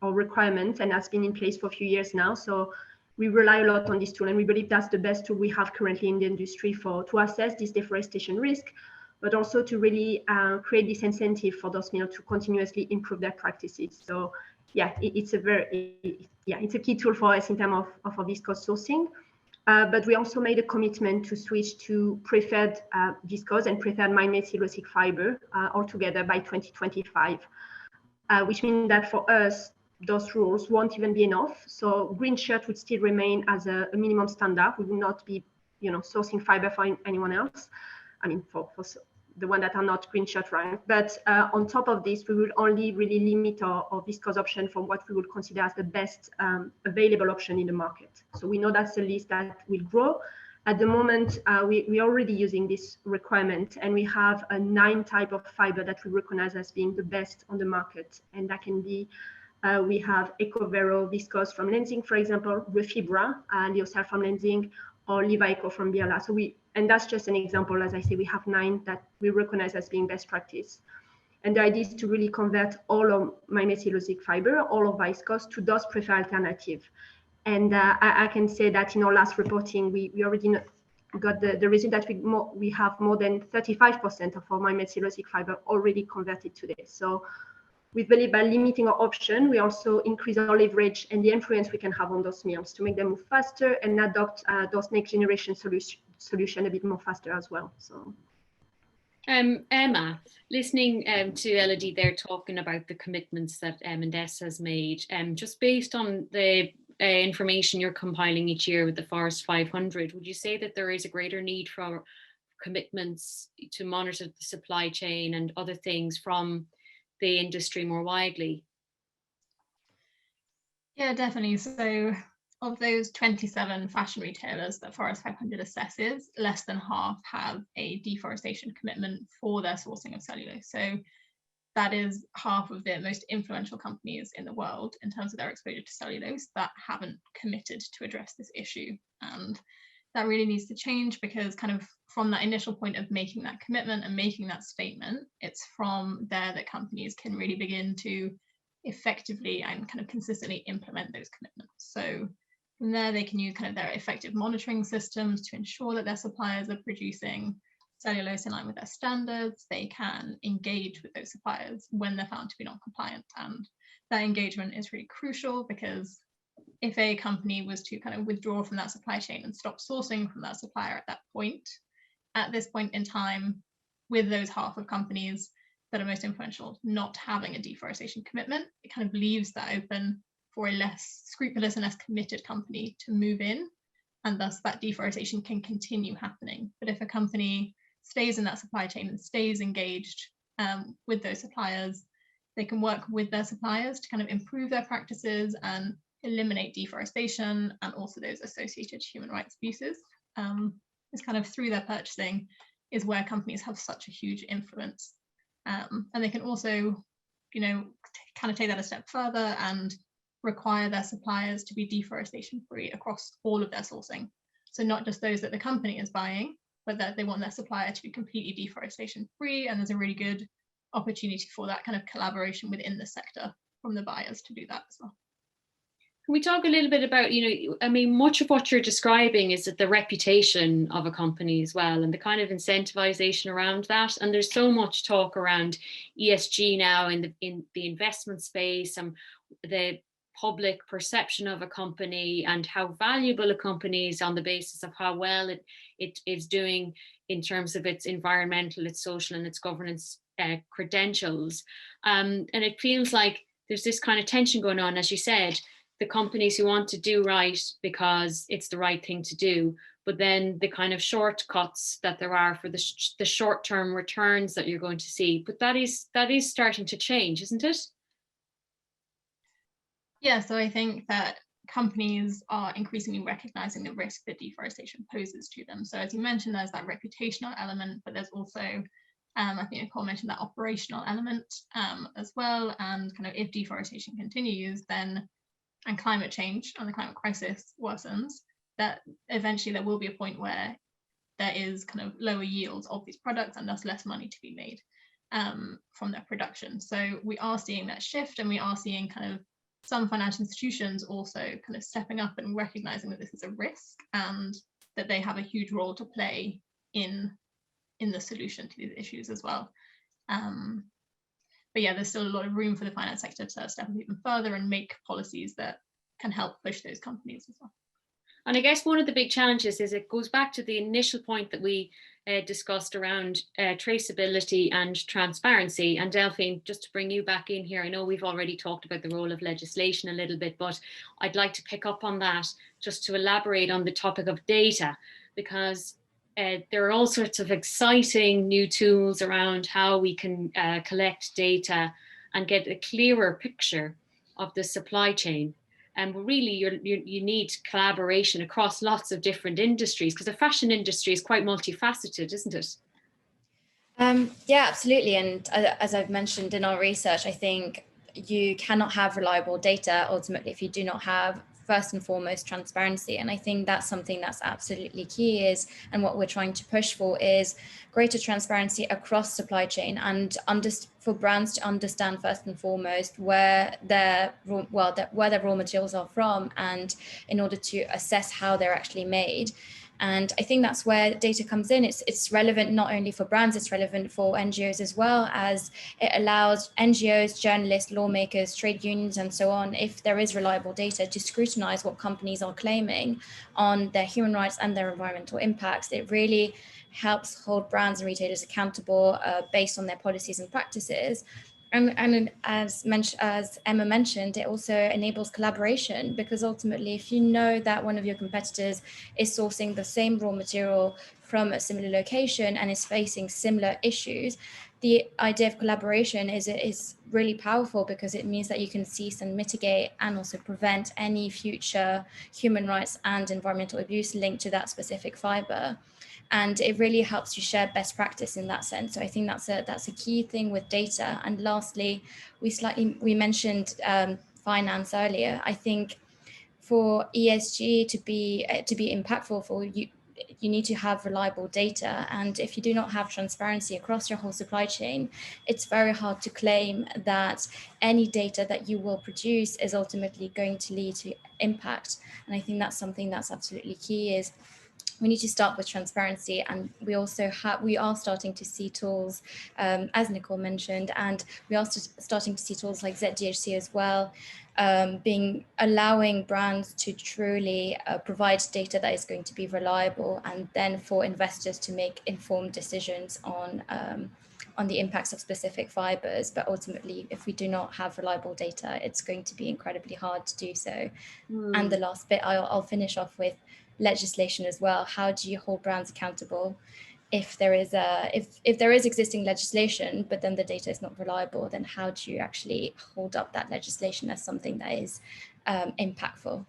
Speaker 5: our requirement, and that's been in place for a few years now. So we rely a lot on this tool, and we believe that's the best tool we have currently in the industry to assess this deforestation risk, but also to really create this incentive for those mills to continuously improve their practices. So yeah, it's a key tool for us in terms of our viscose sourcing. But we also made a commitment to switch to preferred viscose and preferred man-made cellulosic fiber altogether by 2025, which means that for us, those rules won't even be enough. So green shirt would still remain as a minimum standard. We will not be, sourcing fiber for anyone else. I mean, for the one that are not green shirt ranked. But on top of this, we will only really limit our viscose option from what we would consider as the best available option in the market. So we know that's a list that will grow. At the moment, we're already using this requirement, and we have 9 type of fiber that we recognize as being the best on the market. And that can be, we have Ecovero viscose from Lenzing, for example, Refibra, Lyocell from Lenzing, or Levico from Birla. And that's just an example. As I say, we have 9 that we recognize as being best practice. And the idea is to really convert all of man-made cellulosic fiber, all of viscose, to those preferred alternative. And I can say that in our last reporting, we already got the result that we have more than 35% of our man-made cellulosic fiber already converted today. So we believe by limiting our option, we also increase our leverage and the influence we can have on those mills to make them move faster and adopt those next generation solution a bit more faster as well. So,
Speaker 1: Emma, listening to Elodie there talking about the commitments that Endesa has made, just based on the information you're compiling each year with the Forest 500, would you say that there is a greater need for commitments to monitor the supply chain and other things from the industry more widely?
Speaker 2: Yeah, definitely. So of those 27 fashion retailers that Forest 500 assesses, less than half have a deforestation commitment for their sourcing of cellulose. So that is half of the most influential companies in the world in terms of their exposure to cellulose that haven't committed to address this issue. And that really needs to change, because kind of from that initial point of making that commitment and making that statement, it's from there that companies can really begin to effectively and kind of consistently implement those commitments. So from there, they can use kind of their effective monitoring systems to ensure that their suppliers are producing cellulose in line with their standards. They can engage with those suppliers when they're found to be non-compliant. And that engagement is really crucial, because if a company was to kind of withdraw from that supply chain and stop sourcing from that supplier at that point, at this point in time, with those half of companies that are most influential not having a deforestation commitment, it kind of leaves that open for a less scrupulous and less committed company to move in, and thus that deforestation can continue happening. But if a company stays in that supply chain and stays engaged with those suppliers, they can work with their suppliers to kind of improve their practices and eliminate deforestation and also those associated human rights abuses. It's kind of through their purchasing is where companies have such a huge influence. And they can also, kind of take that a step further and require their suppliers to be deforestation free across all of their sourcing. So not just those that the company is buying, but that they want their supplier to be completely deforestation free. And there's a really good opportunity for that kind of collaboration within the sector from the buyers to do that as well.
Speaker 1: Can we talk a little bit about, much of what you're describing is that the reputation of a company as well, and the kind of incentivization around that. And there's so much talk around ESG now in the investment space, and the public perception of a company and how valuable a company is on the basis of how well it is doing in terms of its environmental, its social, and its governance credentials. And it feels like there's this kind of tension going on, as you said, the companies who want to do right because it's the right thing to do, but then the kind of shortcuts that there are for the short-term returns that you're going to see. But that is starting to change, isn't it?
Speaker 2: Yeah, so I think that companies are increasingly recognizing the risk that deforestation poses to them. So as you mentioned, there's that reputational element, but there's also I think Nicole mentioned that operational element as well, and kind of if deforestation continues, then and climate change and the climate crisis worsens, that eventually there will be a point where there is kind of lower yields of these products and thus less money to be made from their production. So we are seeing that shift, and we are seeing kind of some financial institutions also kind of stepping up and recognizing that this is a risk and that they have a huge role to play in the solution to these issues as well. But yeah, there's still a lot of room for the finance sector to step up even further and make policies that can help push those companies as well.
Speaker 1: And I guess one of the big challenges is it goes back to the initial point that we discussed around traceability and transparency. And Delphine, just to bring you back in here, I know we've already talked about the role of legislation a little bit, but I'd like to pick up on that just to elaborate on the topic of data, because there are all sorts of exciting new tools around how we can collect data and get a clearer picture of the supply chain. And really, you need collaboration across lots of different industries, because the fashion industry is quite multifaceted, isn't it?
Speaker 3: Yeah, absolutely. And as I've mentioned in our research, I think you cannot have reliable data ultimately if you do not have, first and foremost, transparency. And I think that's something that's absolutely key and what we're trying to push for is greater transparency across supply chain, and for brands to understand first and foremost where their raw materials are from, and in order to assess how they're actually made. And I think that's where data comes in. It's relevant not only for brands, it's relevant for NGOs as well, as it allows NGOs, journalists, lawmakers, trade unions, and so on, if there is reliable data, to scrutinize what companies are claiming on their human rights and their environmental impacts. It really helps hold brands and retailers accountable based on their policies and practices. And as Emma mentioned, it also enables collaboration, because ultimately, if you know that one of your competitors is sourcing the same raw material from a similar location and is facing similar issues, the idea of collaboration is really powerful, because it means that you can cease and mitigate and also prevent any future human rights and environmental abuse linked to that specific fiber. And it really helps you share best practice in that sense. So I think that's a key thing with data. And lastly, we mentioned finance earlier. I think for ESG to be impactful for you, you need to have reliable data. And if you do not have transparency across your whole supply chain, it's very hard to claim that any data that you will produce is ultimately going to lead to impact. And I think that's something that's absolutely key, is we need to start with transparency. And we are starting to see tools, as Nicole mentioned, and we are starting to see tools like ZDHC as well, allowing brands to truly provide data that is going to be reliable, and then for investors to make informed decisions on the impacts of specific fibers. But ultimately, if we do not have reliable data, it's going to be incredibly hard to do so. And the last bit I'll finish off with legislation as well. How do you hold brands accountable if there is existing legislation, but then the data is not reliable? Then how do you actually hold up that legislation as something that is impactful?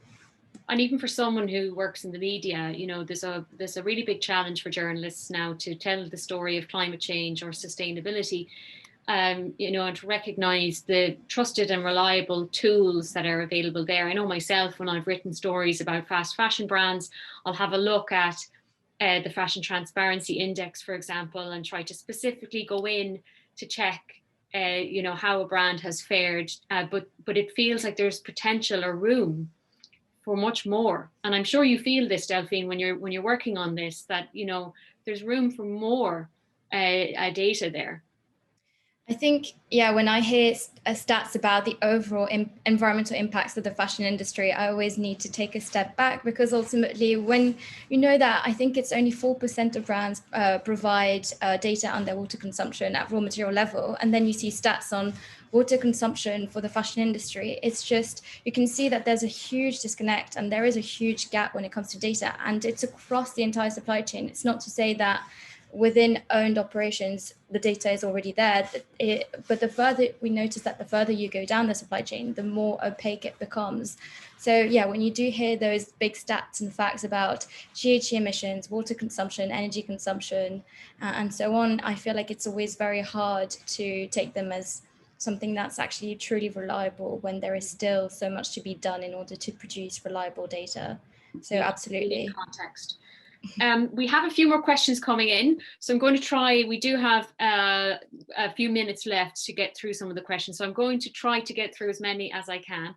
Speaker 1: And even for someone who works in the media, you know, there's a really big challenge for journalists now to tell the story of climate change or sustainability, you know, and to recognize the trusted and reliable tools that are available there. I know myself, when I've written stories about fast fashion brands, I'll have a look at the Fashion Transparency Index, for example, and try to specifically go in to check, you know, how a brand has fared. But it feels like there's potential or room for much more. And I'm sure you feel this, Delphine, when you're working on this, that, you know, there's room for more data there.
Speaker 3: I think, yeah, when I hear stats about the overall environmental impacts of the fashion industry, I always need to take a step back, because ultimately, when you know that, I think it's only 4% of brands provide data on their water consumption at raw material level. And then you see stats on water consumption for the fashion industry. It's just, you can see that there's a huge disconnect, and there is a huge gap when it comes to data, and it's across the entire supply chain. It's not to say that within owned operations, the data is already there. But the further we notice that the further you go down the supply chain, the more opaque it becomes. So yeah, when you do hear those big stats and facts about GHG emissions, water consumption, energy consumption, and so on, I feel like it's always very hard to take them as something that's actually truly reliable when there is still so much to be done in order to produce reliable data. So yeah, absolutely.
Speaker 1: Context. We have a few more questions coming in, so I'm going to try, we do have a few minutes left to get through some of the questions, so I'm going to try to get through as many as I can.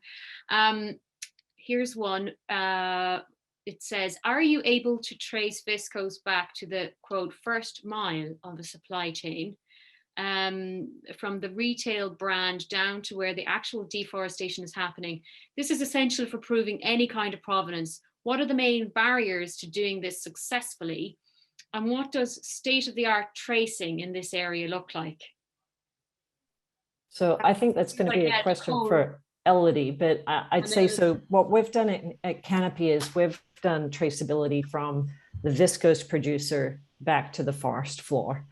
Speaker 1: Here's one. It says, are you able to trace viscose back to the, quote, first mile of a supply chain, from the retail brand down to where the actual deforestation is happening? This is essential for proving any kind of provenance. What are the main barriers to doing this successfully? And what does state-of-the-art tracing in this area look like?
Speaker 4: So I think that's going to be a question for Elodie, but I'd say, so what we've done at Canopy is we've done traceability from the viscose producer back to the forest floor,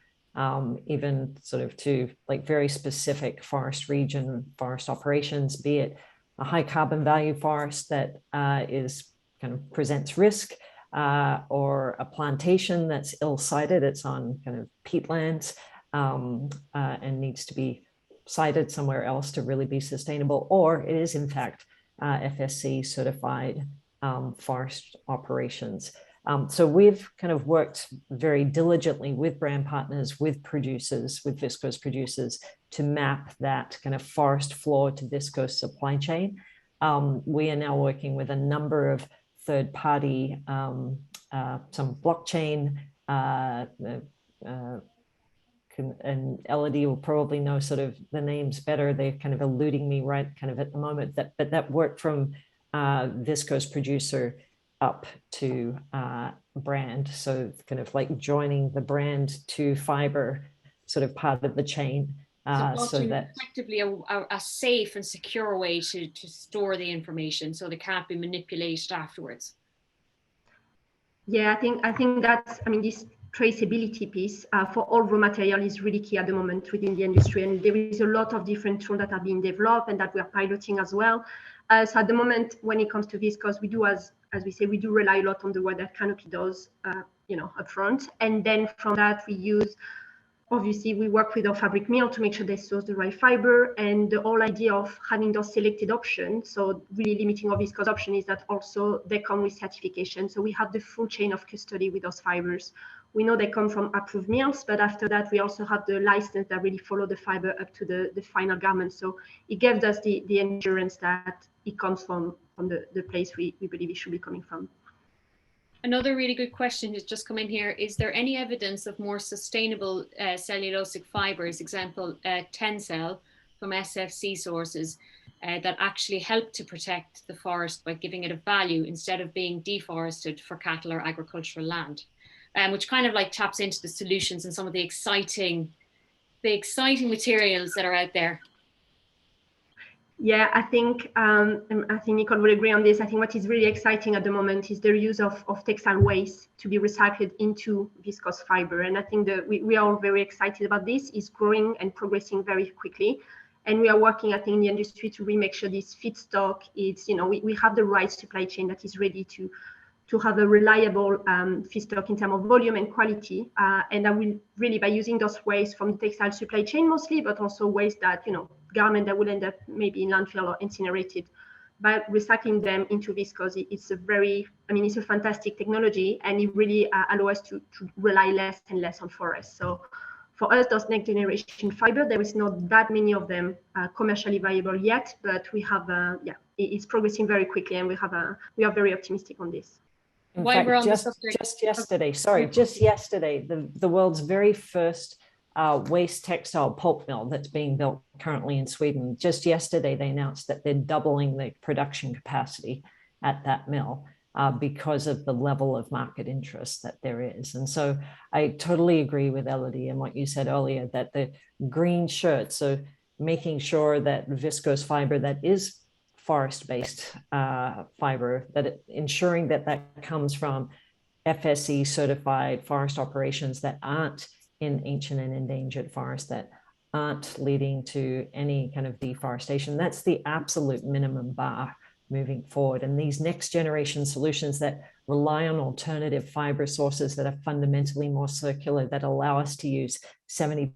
Speaker 4: even sort of to like very specific forest region, forest operations, be it a high carbon value forest that is kind of presents risk, or a plantation that's ill-sited, it's on kind of peatlands, and needs to be sited somewhere else to really be sustainable, or it is in fact FSC certified forest operations. So we've kind of worked very diligently with brand partners, with producers, with viscose producers, to map that kind of forest floor to viscose supply chain. We are now working with a number of third-party, some blockchain, and Elodie will probably know sort of the names better. They're kind of eluding me right kind of at the moment, but that work from viscose producer up to brand. So kind of like joining the brand to fiber sort of part of the chain. So that
Speaker 1: effectively a safe and secure way to store the information so they can't be manipulated afterwards.
Speaker 5: Yeah, I think that's, I mean, this traceability piece for all raw material is really key at the moment within the industry, and there is a lot of different tools that are being developed and that we are piloting as well. So at the moment, when it comes to viscose, we do, as we say, we do rely a lot on the work that Canopy does, upfront, and then from that we use, obviously, we work with our fabric mill to make sure they source the right fiber, and the whole idea of having those selected options, so really limiting our viscose option, is that also they come with certification. So we have the full chain of custody with those fibers. We know they come from approved mills, but after that, we also have the license that really follow the fiber up to the final garment. So it gives us the assurance that it comes from the place we believe it should be coming from.
Speaker 1: Another really good question has just come in here. Is there any evidence of more sustainable cellulosic fibers, example, Tencel from SFC sources, that actually help to protect the forest by giving it a value instead of being deforested for cattle or agricultural land? Which kind of like taps into the solutions and some of the exciting materials that are out there.
Speaker 5: Yeah, I think Nicole will agree on this. I think what is really exciting at the moment is the use of textile waste to be recycled into viscose fiber. And I think that we are all very excited about this. It's growing and progressing very quickly. And we are working, I think, in the industry to really make sure this feedstock is, we have the right supply chain that is ready to have a reliable feedstock in terms of volume and quality. And I will really, by using those waste from the textile supply chain mostly, but also waste that, garment that will end up maybe in landfill or incinerated, by recycling them into viscose, it's a fantastic technology, and it really allows us to rely less and less on forests. So for us, those next generation fiber, there is not that many of them commercially viable yet, but we have, it's progressing very quickly, and we are very optimistic on this.
Speaker 4: In fact, just yesterday, the world's very first waste textile pulp mill that's being built currently in Sweden, just yesterday they announced that they're doubling the production capacity at that mill because of the level of market interest that there is. And so I totally agree with Elodie and what you said earlier, that the green shirt, so making sure that viscose fiber that is forest-based fiber, that ensuring that comes from FSC certified forest operations that aren't in ancient and endangered forests, that aren't leading to any kind of deforestation. That's the absolute minimum bar moving forward. And these next generation solutions that rely on alternative fiber sources that are fundamentally more circular, that allow us to use 70%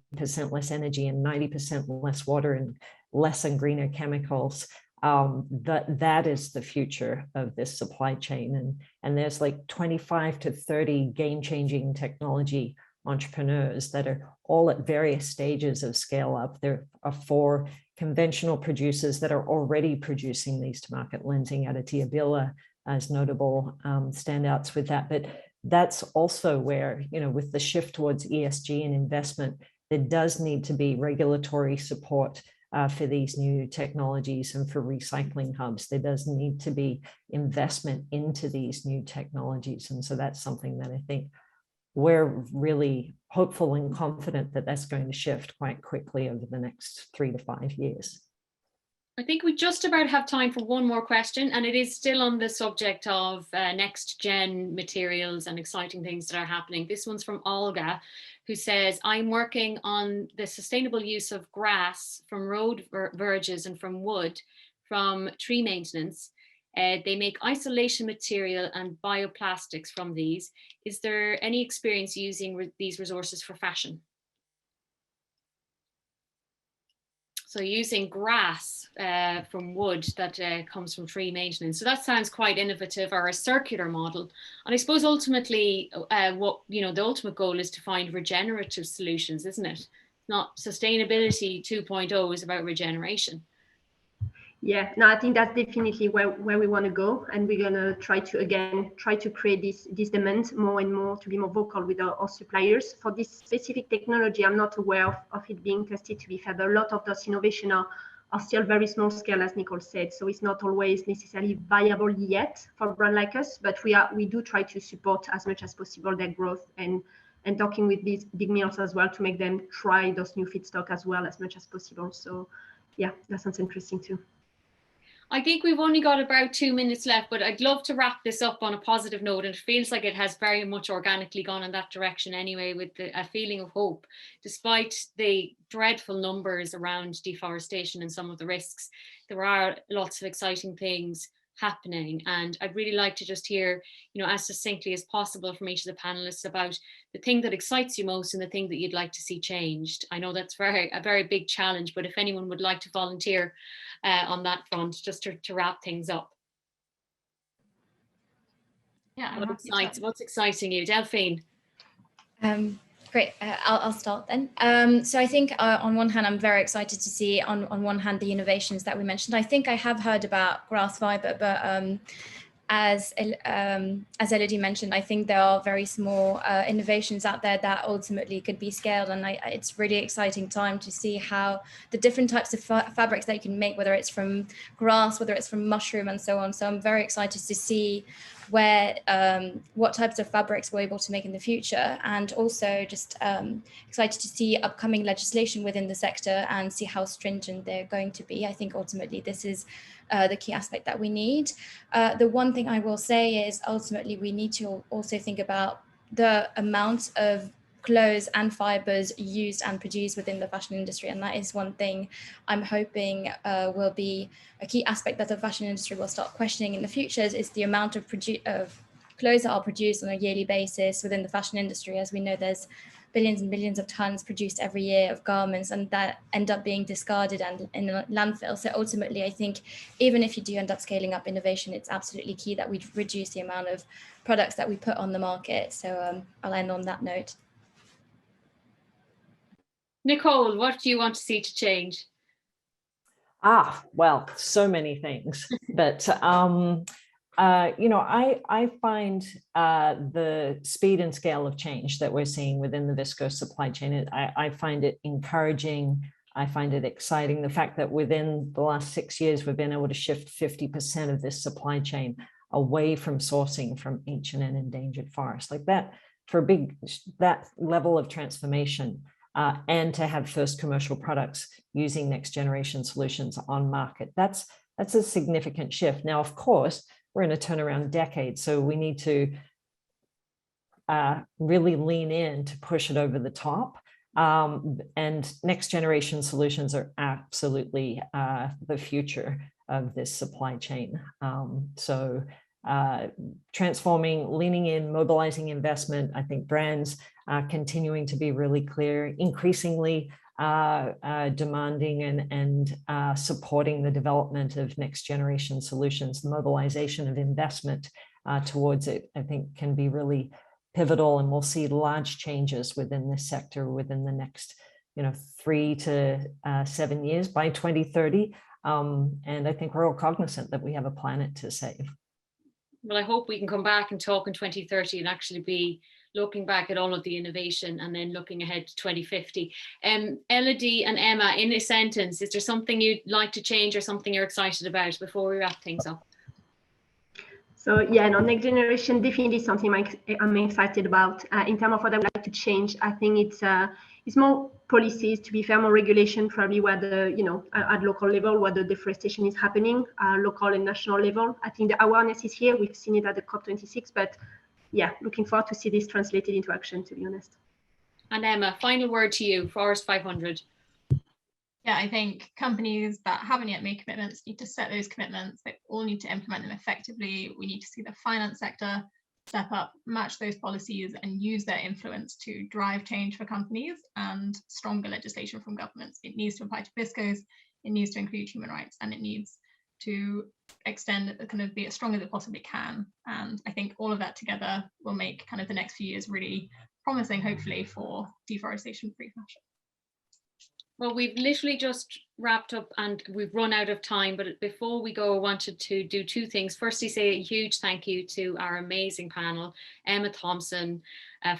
Speaker 4: less energy and 90% less water and less and greener chemicals, that is the future of this supply chain. And there's like 25 to 30 game-changing technology entrepreneurs that are all at various stages of scale up. There are 4 conventional producers that are already producing these to market, Lenzing, Aditya, as notable standouts with that. But that's also where, you know, with the shift towards ESG and investment, there does need to be regulatory support for these new technologies and for recycling hubs. There does need to be investment into these new technologies. And so that's something that I think we're really hopeful and confident that that's going to shift quite quickly over the next 3 to 5 years.
Speaker 1: I think we just about have time for one more question, and it is still on the subject of next-gen materials and exciting things that are happening. This one's from Olga, who says, I'm working on the sustainable use of grass from road verges and from wood from tree maintenance. They make isolation material and bioplastics from these. Is there any experience using these resources for fashion? So using grass from wood that comes from tree maintenance. So that sounds quite innovative, or a circular model. And I suppose ultimately what, you know, the ultimate goal is to find regenerative solutions, isn't it? Not sustainability 2.0 is about regeneration.
Speaker 5: Yeah, no, I think that's definitely where we want to go, and we're gonna try to create this demand more and more, to be more vocal with our suppliers. For this specific technology, I'm not aware of it being tested, to be fair, but a lot of those innovations are still very small scale, as Nicole said, so it's not always necessarily viable yet for a brand like us, but we do try to support as much as possible their growth, and talking with these big mills as well to make them try those new feedstock as well as much as possible. So yeah, that sounds interesting too.
Speaker 1: I think we've only got about 2 minutes left, but I'd love to wrap this up on a positive note. And it feels like it has very much organically gone in that direction anyway, with a feeling of hope. Despite the dreadful numbers around deforestation and some of the risks, there are lots of exciting things happening. And I'd really like to just hear, you know, as succinctly as possible from each of the panelists about the thing that excites you most and the thing that you'd like to see changed. I know that's a very big challenge, but if anyone would like to volunteer on that front, just to wrap things up.
Speaker 2: Yeah,
Speaker 1: what's exciting you, Delphine?
Speaker 3: Great, I'll start then. So I think on one hand, I'm very excited to see on one hand the innovations that we mentioned. I think I have heard about grass fiber, but as Elodie mentioned, I think there are very small innovations out there that ultimately could be scaled, and it's really exciting time to see how the different types of fabrics that you can make, whether it's from grass, whether it's from mushroom and so on. So I'm very excited to see what types of fabrics we're able to make in the future, and also just excited to see upcoming legislation within the sector and see how stringent they're going to be. I think ultimately this is the key aspect that we need. The one thing I will say is ultimately we need to also think about the amount of clothes and fibers used and produced within the fashion industry, and that is one thing I'm hoping will be a key aspect that the fashion industry will start questioning in the future, is the amount of clothes that are produced on a yearly basis within the fashion industry. As we know, there's billions and billions of tons produced every year of garments, and that end up being discarded and in a landfill. So ultimately, I think even if you do end up scaling up innovation, it's absolutely key that we reduce the amount of products that we put on the market. So I'll end on that note.
Speaker 1: Nicole, what do you want to see to change?
Speaker 4: Well, so many things, but you know, I find the speed and scale of change that we're seeing within the viscose supply chain, I find it encouraging. I find it exciting. The fact that within the last 6 years, we've been able to shift 50% of this supply chain away from sourcing from ancient and endangered forests, like that, for that level of transformation. And to have first commercial products using next generation solutions on market. That's a significant shift. Now, of course, we're in a turnaround decade, so we need to really lean in to push it over the top. And next generation solutions are absolutely the future of this supply chain. Transforming, leaning in, mobilizing investment. I think brands continuing to be really clear, increasingly demanding and supporting the development of next generation solutions. The mobilization of investment towards it, I think, can be really pivotal, and we'll see large changes within this sector within the next 3 to 7 years by 2030. And I think we're all cognizant that we have a planet to save.
Speaker 1: Well, I hope we can come back and talk in 2030 and actually be looking back at all of the innovation and then looking ahead to 2050. Elodie and Emma, in a sentence, is there something you'd like to change or something you're excited about before we wrap things up?
Speaker 5: So yeah, no, next generation definitely something I'm excited about. In terms of what I would like to change, I think it's more policies, to be fair, more regulation, probably where the, at local level, where the deforestation is happening, local and national level. I think the awareness is here. We've seen it at the COP26, but yeah, looking forward to see this translated into action, to be honest.
Speaker 1: And Emma, final word to you, Forest 500.
Speaker 2: Yeah, I think companies that haven't yet made commitments need to set those commitments. They all need to implement them effectively. We need to see the finance sector step up, match those policies, and use their influence to drive change for companies, and stronger legislation from governments. It needs to apply to viscose, it needs to include human rights, and it needs to extend, kind of be as strong as it possibly can. And I think all of that together will make kind of the next few years really promising, hopefully, for deforestation-free fashion.
Speaker 1: Well, we've literally just wrapped up and we've run out of time, but before we go, I wanted to do two things. Firstly, say a huge thank you to our amazing panel, Emma Thomson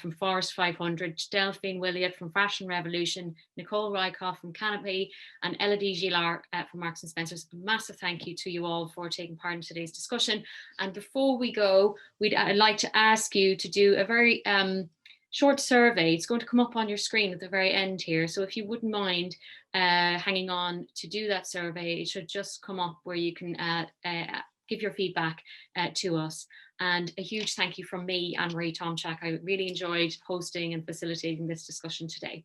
Speaker 1: from Forest 500, Delphine Williot from Fashion Revolution, Nicole Rycroft from Canopy, and Elodie Gilart from Marks & Spencer's. A massive thank you to you all for taking part in today's discussion. And before we go, I'd like to ask you to do a very short survey. It's going to come up on your screen at the very end here. So if you wouldn't mind hanging on to do that survey, it should just come up where you can give your feedback to us. And a huge thank you from me, Anne-Marie Tomchak. I really enjoyed hosting and facilitating this discussion today.